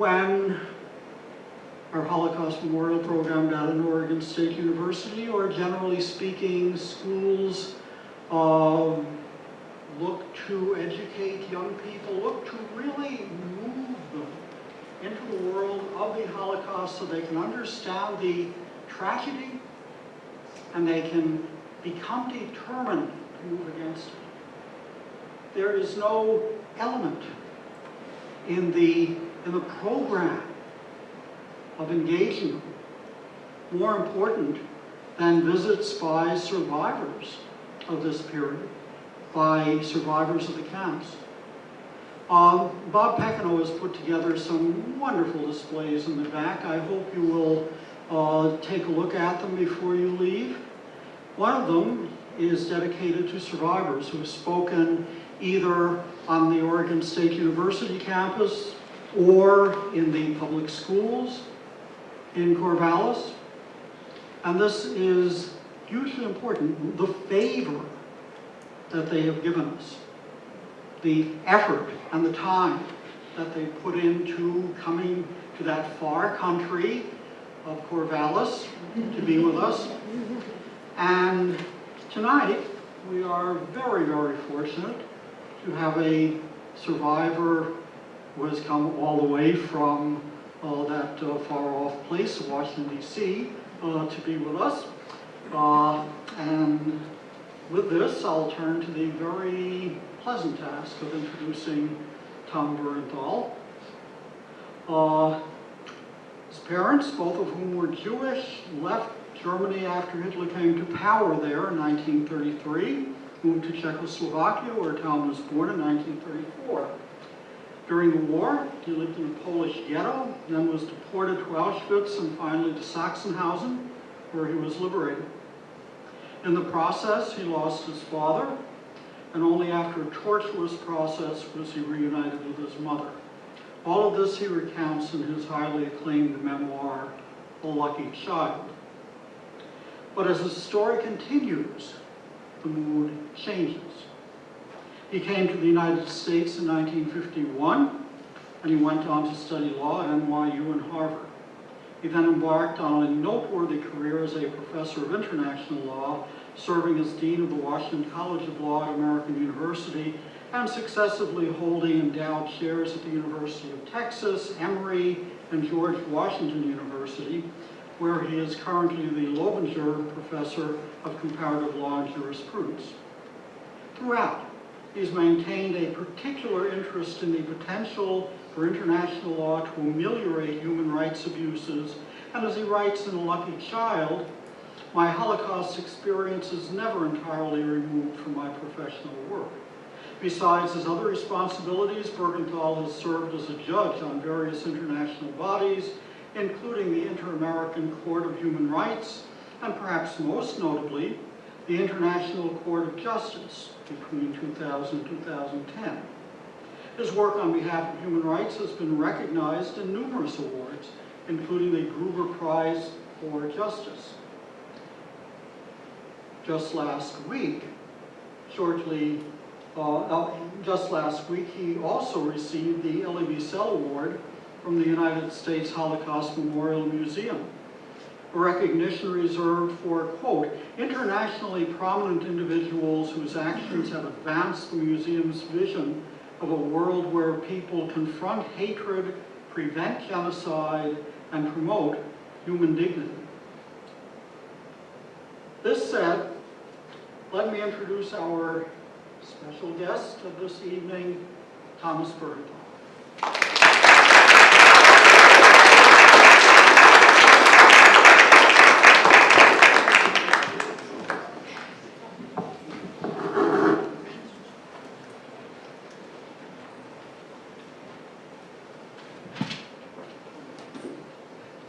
when our Holocaust Memorial Program down at Oregon State University, or generally speaking, schools look to educate young people, look to really move them into the world of the Holocaust so they can understand the tragedy and they can become determined to move against it. There is no element in the program of engaging them more important than visits by survivors of this period, by survivors of the camps. Bob Peccano has put together some wonderful displays in the back. I hope you will take a look at them before you leave. One of them is dedicated to survivors who have spoken either on the Oregon State University campus or in the public schools in Corvallis. And this is hugely important, the favor that they have given us, the effort and the time that they put into coming to that far country of Corvallis to be with us. And tonight, we are very, very fortunate to have a survivor who has come all the way from that far-off place, Washington, D.C., to be with us. And with this, I'll turn to the very pleasant task of introducing Tom Buergenthal. His parents, both of whom were Jewish, left Germany after Hitler came to power there in 1933, moved to Czechoslovakia, where Tom was born in 1934. During the war, he lived in a Polish ghetto, then was deported to Auschwitz and finally to Sachsenhausen, where he was liberated. In the process, he lost his father, and only after a torturous process was he reunited with his mother. All of this he recounts in his highly acclaimed memoir, A Lucky Child. But as the story continues, the mood changes. He came to the United States in 1951, and he went on to study law at NYU and Harvard. He then embarked on a noteworthy career as a professor of international law, serving as Dean of the Washington College of Law at American University, and successively holding endowed chairs at the University of Texas, Emory, and George Washington University, where he is currently the Loebinger Professor of Comparative Law and Jurisprudence. Throughout, he's maintained a particular interest in the potential for international law to ameliorate human rights abuses, and as he writes in A Lucky Child, my Holocaust experience is never entirely removed from my professional work. Besides his other responsibilities, Buergenthal has served as a judge on various international bodies, including the Inter-American Court of Human Rights, and perhaps most notably, the International Court of Justice between 2000 and 2010. His work on behalf of human rights has been recognized in numerous awards, including the Gruber Prize for Justice. Just last week, he also received the Elie Wiesel Award from the United States Holocaust Memorial Museum, a recognition reserved for, quote, internationally prominent individuals whose actions have advanced the museum's vision of a world where people confront hatred, prevent genocide, and promote human dignity. This said, let me introduce our special guest of this evening, Thomas Buergenthal.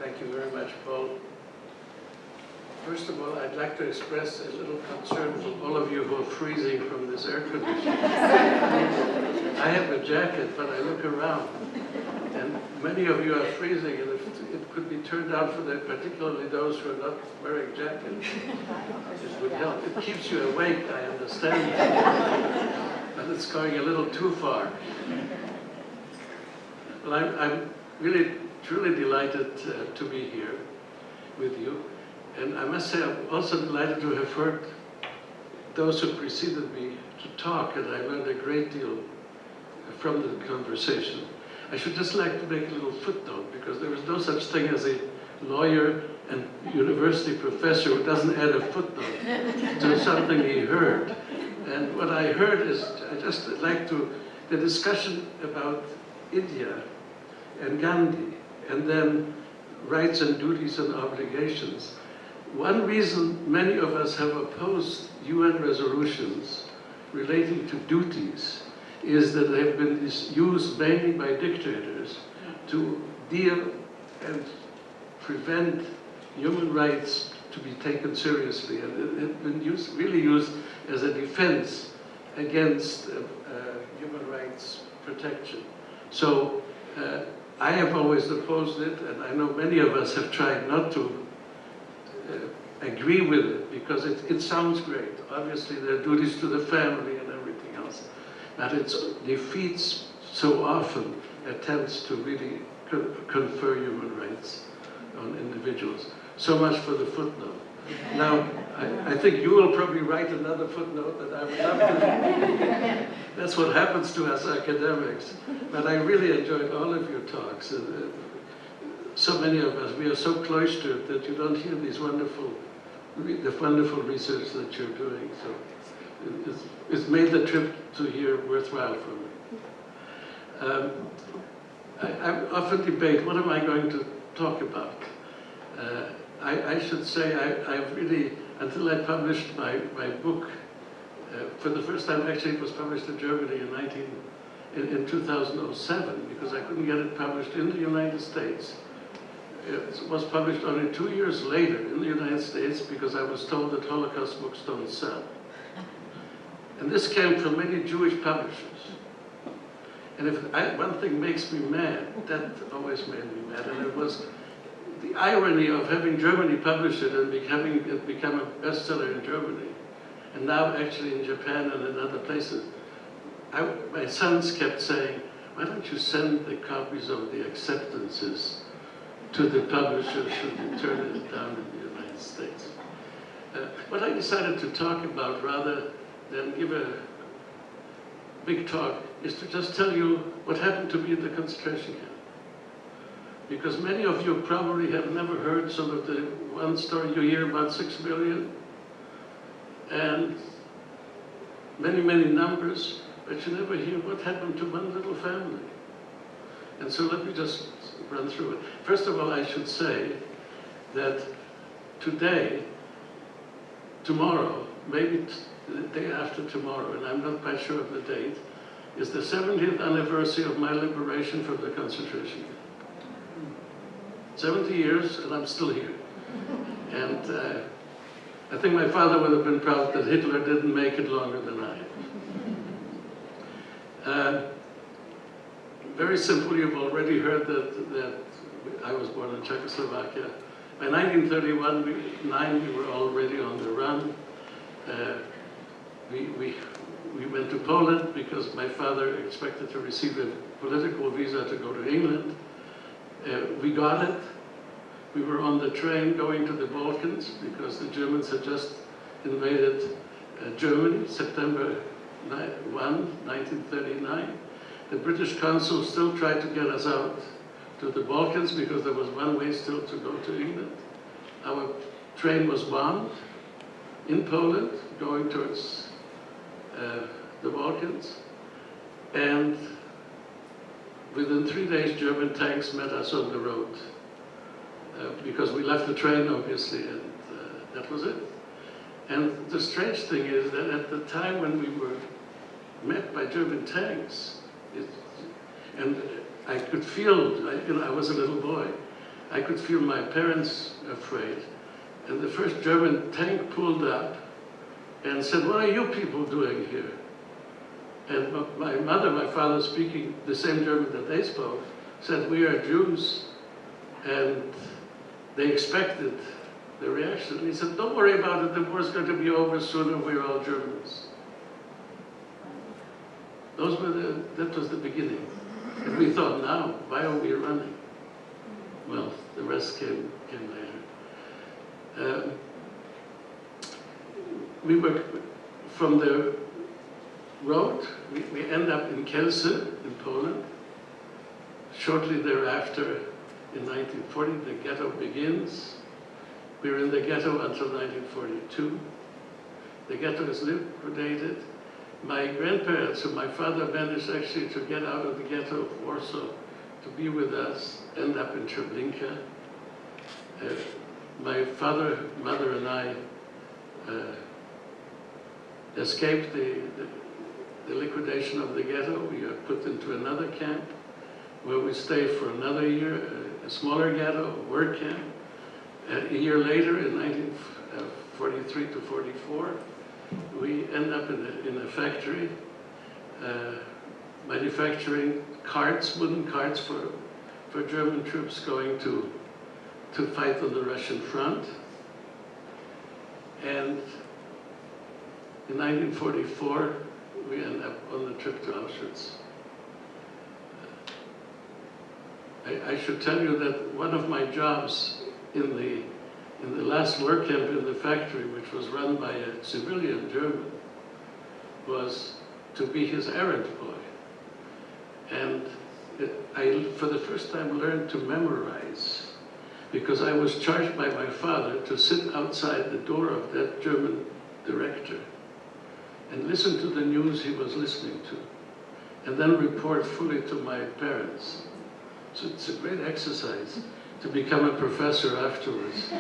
Thank you very much, Paul. First of all, I'd like to express a little concern for all of you who are freezing from this air conditioning. I have a jacket, but I look around, and many of you are freezing, and it could be turned out for that, particularly those who are not wearing jackets. It would help. It keeps you awake, I understand, but it's going a little too far. Well, I'm really, truly delighted to be here with you. And I must say, I'm also delighted to have heard those who preceded me to talk, and I learned a great deal from the conversation. I should just like to make a little footnote, because there is no such thing as a lawyer and university professor who doesn't add a footnote to something he heard. And what I heard is, I just like to, the discussion about India and Gandhi, and then rights and duties and obligations. One reason many of us have opposed UN resolutions relating to duties is that they've been used mainly by dictators to deal and prevent human rights to be taken seriously. And it's been really used as a defense against human rights protection. So I have always opposed it, and I know many of us have tried not to agree with it, because it sounds great. Obviously, there are duties to the family and everything else, but it defeats so often attempts to really confer human rights on individuals. So much for the footnote. Now, I think you will probably write another footnote that I would love to. That's what happens to us academics. But I really enjoyed all of your talks. So many of us, we are so cloistered that you don't hear these wonderful research that you're doing. So it's made the trip to here worthwhile for me. I often debate, what am I going to talk about? I should say I've really, until I published my book, for the first time, actually it was published in Germany in 2007, because I couldn't get it published in the United States. It was published only 2 years later in the United States, because I was told that Holocaust books don't sell. And this came from many Jewish publishers. And if one thing makes me mad, that always made me mad, and it was the irony of having Germany publish it and having it become a bestseller in Germany, and now actually in Japan and in other places. My sons kept saying, why don't you send the copies of the acceptances to the publishers should you turn it down in the United States? What I decided to talk about, rather than give a big talk, is to just tell you what happened to me in the concentration camp. Because many of you probably have never heard sort of the one story you hear about 6 million, and many, many numbers, but you never hear what happened to one little family. And so let me just run through it. First of all, I should say that today, tomorrow, maybe the day after tomorrow, and I'm not quite sure of the date, is the 70th anniversary of my liberation from the concentration camp. 70 years, and I'm still here. And I think my father would have been proud that Hitler didn't make it longer than I. Very simple, you've already heard that I was born in Czechoslovakia. By 1931, we were already on the run. We went to Poland because my father expected to receive a political visa to go to England. We got it. We were on the train going to the Balkans because the Germans had just invaded Germany, September 1, 1939. The British consul still tried to get us out to the Balkans because there was one way still to go to England. Our train was bombed in Poland, going towards the Balkans. And within 3 days, German tanks met us on the road. Because we left the train, obviously, and that was it. And the strange thing is that at the time when we were met by German tanks, and I could feel, I was a little boy, I could feel my parents afraid. And the first German tank pulled up and said, what are you people doing here? And my mother, my father, speaking the same German that they spoke, said, we are Jews. And they expected the reaction. And he said, don't worry about it, the war's going to be over soon and we're all Germans. That was the beginning. And we thought, now, why are we running? well, the rest came later. We were, from the road, we end up in Kielce in Poland. Shortly thereafter, in 1940, the ghetto begins. We were in the ghetto until 1942. The ghetto is liquidated. My grandparents, who my father managed actually to get out of the ghetto of Warsaw to be with us, end up in Treblinka. My father, mother, and I escaped the liquidation of the ghetto. We are put into another camp where we stay for another year, a smaller ghetto, a work camp. A year later, in 1943 to 44, we end up in a factory manufacturing carts, wooden carts for German troops going to fight on the Russian front. And in 1944, we end up on the trip to Auschwitz. I should tell you that one of my jobs in the last work camp in the factory, which was run by a civilian German, was to be his errand boy. And I, for the first time, learned to memorize, because I was charged by my father to sit outside the door of that German director and listen to the news he was listening to, and then report fully to my parents. So it's a great exercise to become a professor afterwards.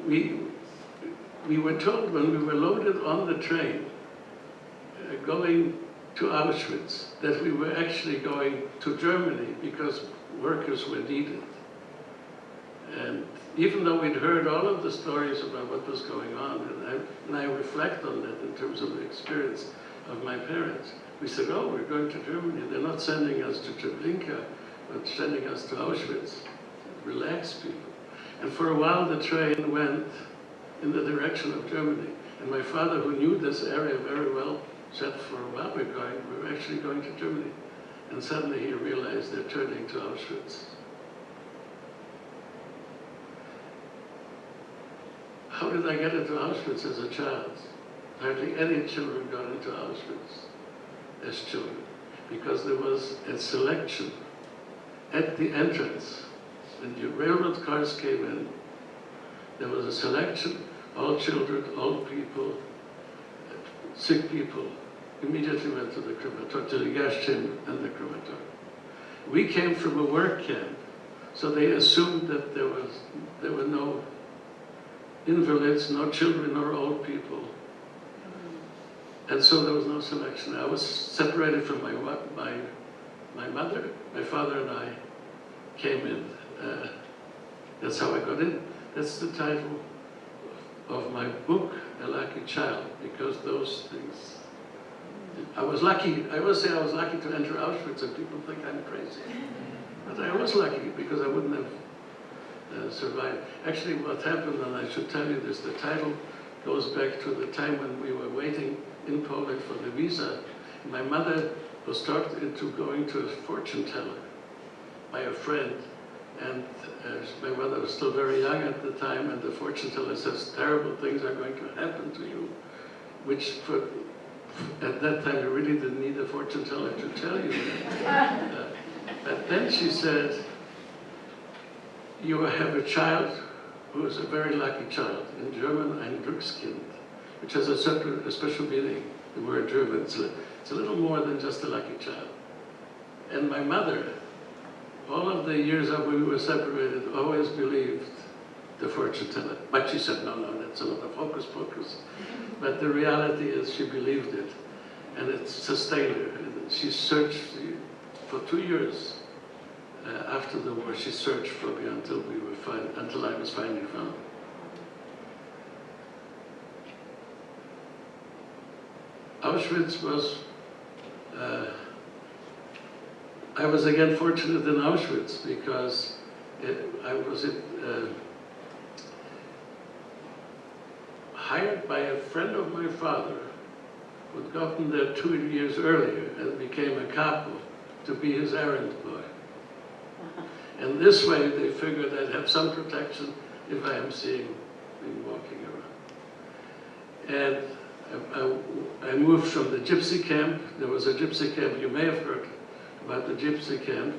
We were told when we were loaded on the train going to Auschwitz that we were actually going to Germany because workers were needed. And even though we'd heard all of the stories about what was going on, and I reflect on that in terms of the experience of my parents, we said, oh, we're going to Germany. They're not sending us to Treblinka, but sending us to Auschwitz. Relax, people. And for a while, the train went in the direction of Germany. And my father, who knew this area very well, said, for a while we're actually going to Germany. And suddenly he realized they're turning to Auschwitz. How did I get into Auschwitz as a child? Hardly any children got into Auschwitz as children, because there was a selection at the entrance. When the railroad cars came in, there was a selection. All children, old people, sick people immediately went to the crematorium, to the gas chamber and the crematorium. We came from a work camp, so they assumed that there were no invalids, no children or old people. And so there was no selection. I was separated from my mother. My father and I came in. That's how I got in. That's the title of my book, A Lucky Child, because those things. I was lucky. I always say I was lucky to enter Auschwitz, and people think I'm crazy. But I was lucky because I wouldn't have survived. Actually, what happened, and I should tell you this, the title goes back to the time when we were waiting in Poland for the visa. My mother was talked into going to a fortune teller by a friend, and my mother was still very young at the time, and the fortune teller says, terrible things are going to happen to you, which at that time you really didn't need a fortune teller to tell you that. But then she said, you have a child who is a very lucky child, in German, ein Glückskind, which has a special meaning, the word German. It's a little more than just a lucky child. And my mother, all of the years that we were separated, always believed the fortune teller. But she said, no, that's a lot of hocus pocus. But the reality is she believed it, and it sustained her. She searched for 2 years after the war. She searched for me until I was finally found. Auschwitz was, I was again fortunate in Auschwitz because I was hired by a friend of my father who had gotten there 2 years earlier and became a capo to be his errand boy. And this way they figured I'd have some protection if I am seeing him walking around. And I moved from the gypsy camp. There was a gypsy camp, you may have heard about the gypsy camp.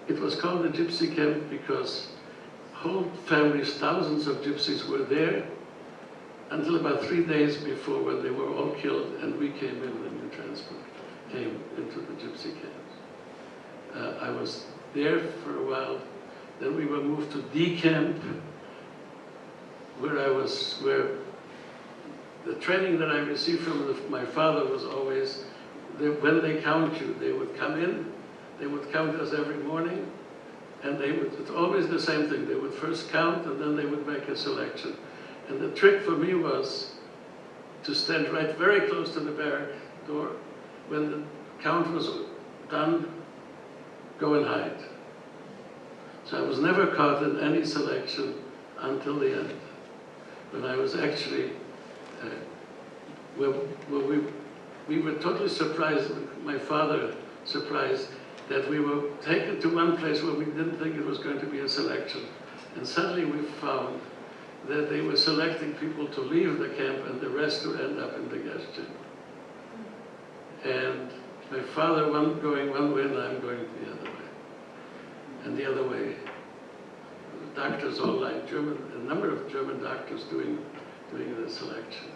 It was called the gypsy camp because whole families, thousands of gypsies were there until about 3 days before, when they were all killed and we came in, the new transport came into the gypsy camps. I was there for a while. Then we were moved to D camp, where the training that I received from my father was always, when they count you, they would come in, they would count us every morning, and it's always the same thing. They would first count, and then they would make a selection. And the trick for me was to stand right very close to the barrack door. When the count was done, go and hide. So I was never caught in any selection until the end, when I was actually, we were totally surprised, my father surprised, that we were taken to one place where we didn't think it was going to be a selection. And suddenly we found that they were selecting people to leave the camp and the rest to end up in the gas chamber. And my father going one way and I'm going the other way. And the other way, doctors all like a number of German doctors doing the selection.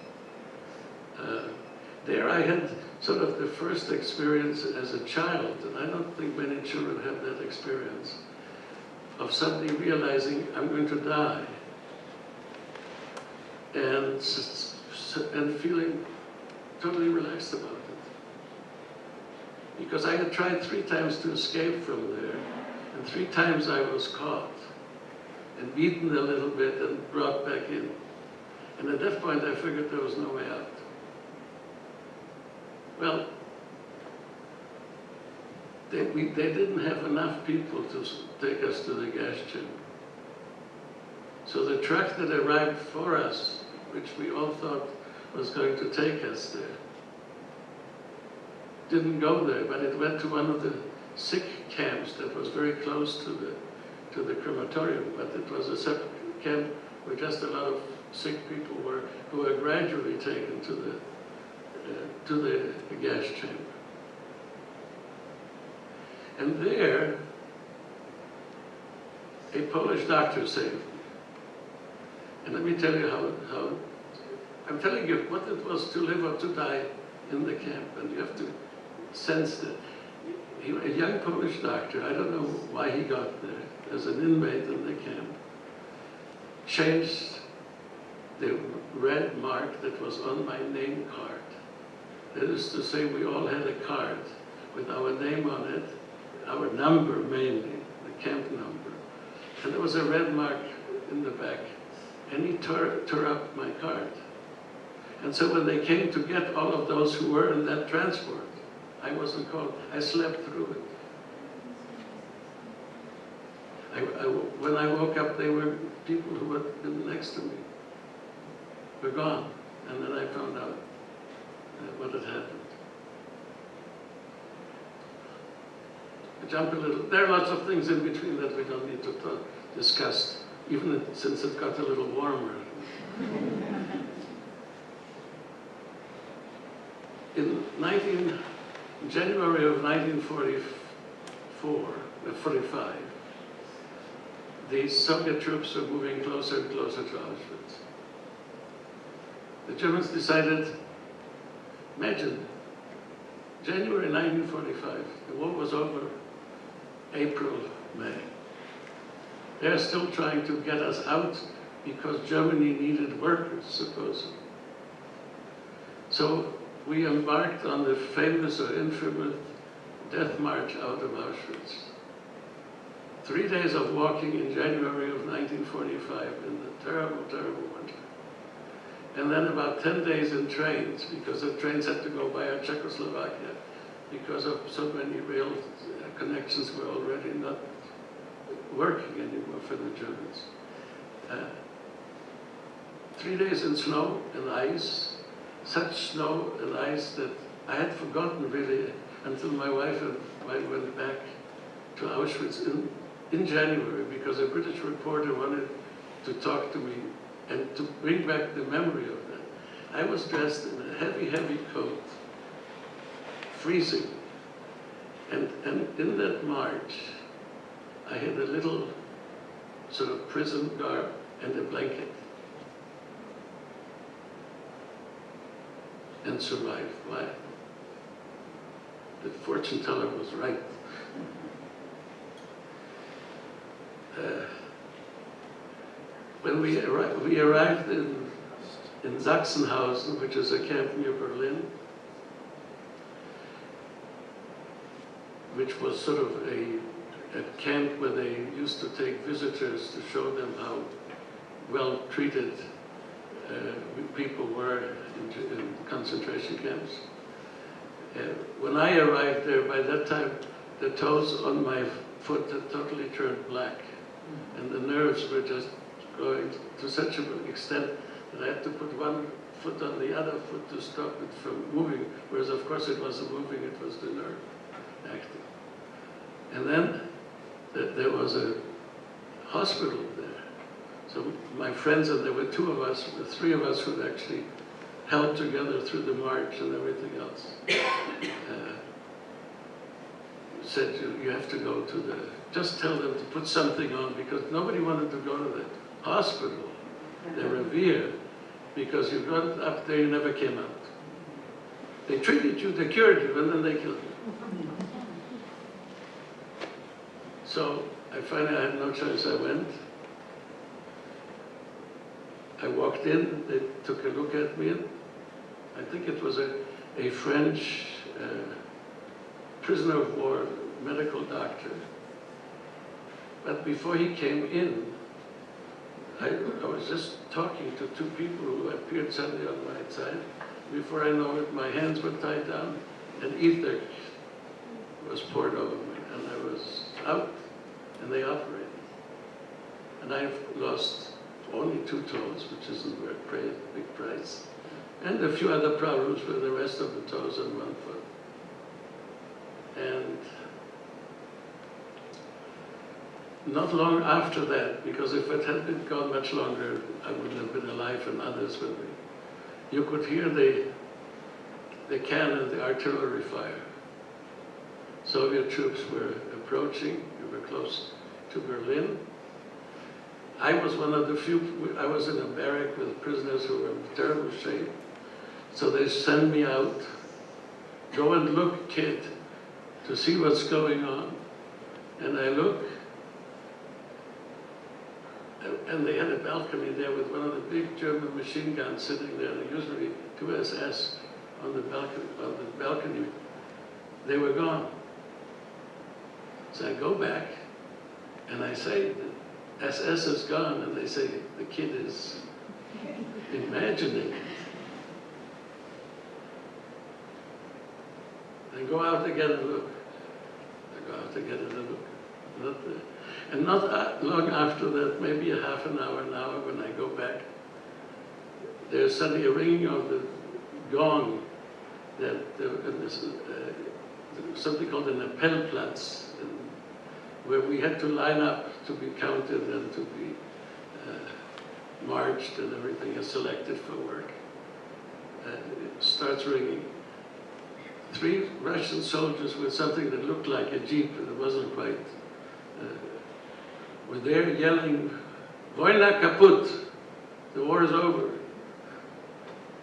There I had sort of the first experience as a child, and I don't think many children have that experience, of suddenly realizing I'm going to die, and feeling totally relaxed about it. Because I had tried 3 times to escape from there, and 3 times I was caught and beaten a little bit and brought back in. And at that point I figured there was no way out. Well, they didn't have enough people to take us to the gas chamber. So the truck that arrived for us, which we all thought was going to take us there, didn't go there, but it went to one of the sick camps that was very close to the crematorium. But it was a separate camp where just a lot of sick people who were gradually taken to the gas chamber. And there, a Polish doctor saved me. And let me tell you how I'm telling you what it was to live or to die in the camp, and you have to sense that. A young Polish doctor, I don't know why he got there, as an inmate in the camp, changed the red mark that was on my name card. That is to say, we all had a card with our name on it, our number mainly, the camp number. And there was a red mark in the back. And he tore up my card. And so when they came to get all of those who were in that transport, I wasn't called. I slept through it. When I woke up, they were people who had been next to me were gone. And then I found out what had happened. I jump a little. There are lots of things in between that we don't need to discuss, even since it got a little warmer. In January of 1945, the Soviet troops were moving closer and closer to Auschwitz. The Germans decided, imagine, January 1945, the war was over, April, May. They're still trying to get us out because Germany needed workers, supposedly. So we embarked on the famous or infamous death march out of Auschwitz. 3 days of walking in January of 1945 in the terrible, terrible winter. And then about 10 days in trains, because the trains had to go via Czechoslovakia, because of so many rail connections were already not working anymore for the Germans. 3 days in snow and ice, such snow and ice that I had forgotten really until my wife and mine went back to Auschwitz in January because a British reporter wanted to talk to me and to bring back the memory of that. I was dressed in a heavy, heavy coat, freezing. And in that march, I had a little sort of prison garb and a blanket. And survived. Why? The fortune teller was right. When we arrived in Sachsenhausen, which is a camp near Berlin, which was sort of a camp where they used to take visitors to show them how well treated people were in concentration camps. When I arrived there, by that time, the toes on my foot had totally turned black, and the nerves were just going to such an extent that I had to put one foot on the other foot to stop it from moving, whereas of course it wasn't moving, it was the nerve acting. And then there was a hospital there. So my friends, and there were two of us, the three of us who actually held together through the march and everything else, said, you have to go to the, just tell them to put something on, because nobody wanted to go to the hospital, the Revere, because you got up there, you never came out. They treated you, they cured you, and then they killed you. So I finally had no choice, I went. I walked in, they took a look at me, and I think it was a French prisoner of war medical doctor. But before he came in, I was just talking to two people who appeared suddenly on my side. Before I know it, my hands were tied down and ether was poured over me, and I was out, and they operated. And I've lost only 2 toes, which isn't a big price, and a few other problems with the rest of the toes on one foot. And not long after that, because if it had been gone much longer, I wouldn't have been alive and others with me. You could hear the cannon, the artillery fire. Soviet troops were approaching, we were close to Berlin. I was one of the few, I was in a barrack with prisoners who were in terrible shape. So they send me out, go and look, kid, to see what's going on. And I look, and they had a balcony there with one of the big German machine guns sitting there. There usually 2 SS on the balcony. They were gone. So I go back, and I say, the SS is gone, and they say, the kid is imagining it. I go out again and look. I go out again and look. Not there. And not long after that, maybe a half an hour, when I go back, there's suddenly a ringing of the gong that something called an Appellplatz, where we had to line up to be counted and to be marched and everything, and selected for work. It starts ringing. 3 Russian soldiers with something that looked like a jeep, and it wasn't quite, were there yelling, "Vojna kaput!" The war is over.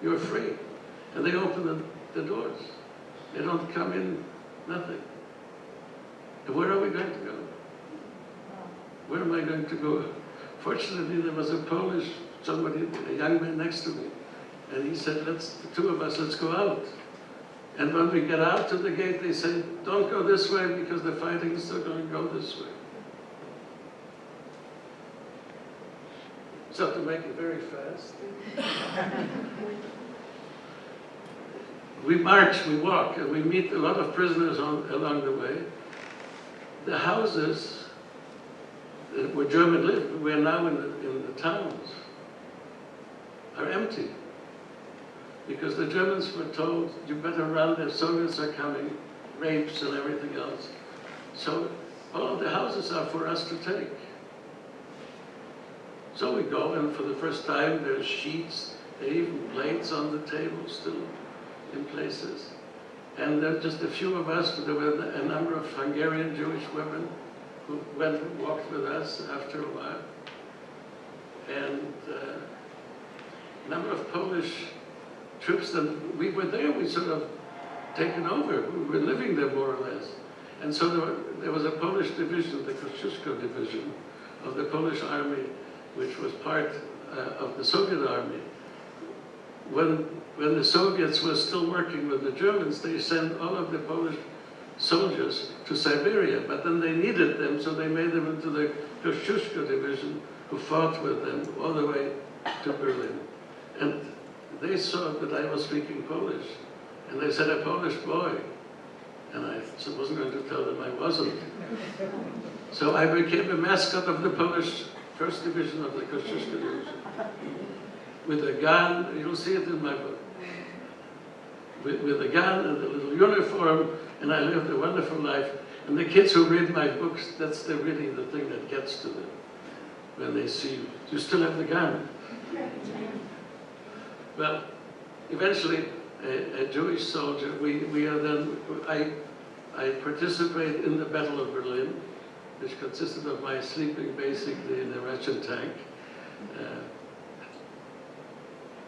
You're free. And they open the doors. They don't come in, nothing. And where are we going to go? Where am I going to go? Fortunately, there was a Polish, somebody, a young man next to me, and he said, the 2 of us, let's go out. And when we get out to the gate, they say, don't go this way because the fighting is still going to go this way. So to make it very fast, we march, we walk, and we meet a lot of prisoners along the way. The houses where German lived, we're now in the towns, are empty. Because the Germans were told, you better run, the Soviets are coming. rapes and everything else. So all of the houses are for us to take. So we go, and for the first time there's sheets, there are even plates on the table still in places. And there are just a few of us, but there were a number of Hungarian Jewish women who went and walked with us after a while. And a number of Polish troops that we were there, we sort of taken over. We were living there more or less. And so there was a Polish division, the Kosciuszko division of the Polish army, which was part of the Soviet army. When the Soviets were still working with the Germans, they sent all of the Polish soldiers to Siberia, but then they needed them, so they made them into the Kosciuszko division, who fought with them all the way to Berlin. And they saw that I was speaking Polish, and they said, a Polish boy. And I wasn't going to tell them I wasn't. So I became a mascot of the Polish First Division of the Kosciuszko division. With a gun, you'll see it in my book. With a gun and a little uniform, and I lived a wonderful life. And the kids who read my books, that's really the thing that gets to them. When they see you, you still have the gun. Well, eventually, a Jewish soldier, we are then, I participate in the Battle of Berlin, which consisted of my sleeping basically in a Russian tank.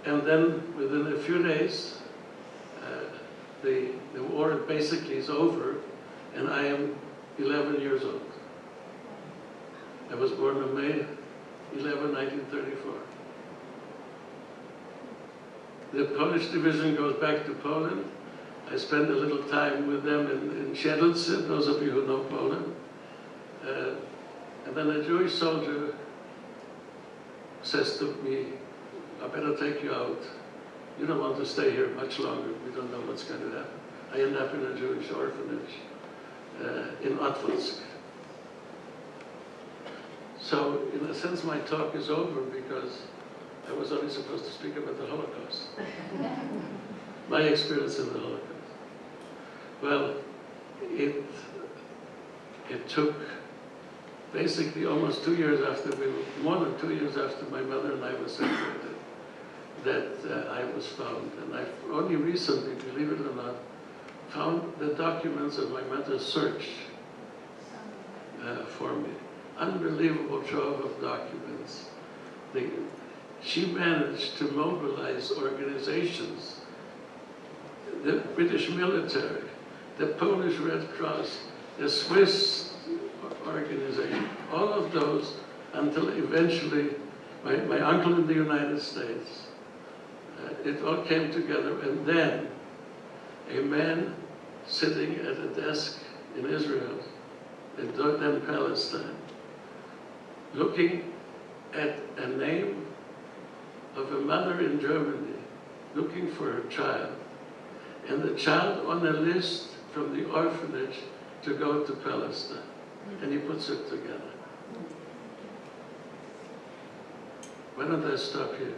And then within a few days, the war basically is over, and I am 11 years old. I was born on May 11, 1934. The Polish division goes back to Poland. I spend a little time with them in Siedlce, those of you who know Poland. And then a Jewish soldier says to me, I better take you out. You don't want to stay here much longer. We don't know what's going to happen. I end up in a Jewish orphanage in Auschwitz. So in a sense, my talk is over because I was only supposed to speak about the Holocaust. My experience in the Holocaust. Well, it took basically almost 2 years after more than 2 years after my mother and I were separated, that I was found. And I've only recently, believe it or not, found the documents of my mother's search for me. Unbelievable trove of documents. She managed to mobilize organizations, the British military, the Polish Red Cross, the Swiss organization, all of those, until eventually my uncle in the United States. It all came together, and then a man sitting at a desk in Israel, in then Palestine, looking at a name of a mother in Germany, looking for her child, and the child on a list from the orphanage to go to Palestine. And he puts it together. Why don't I stop here?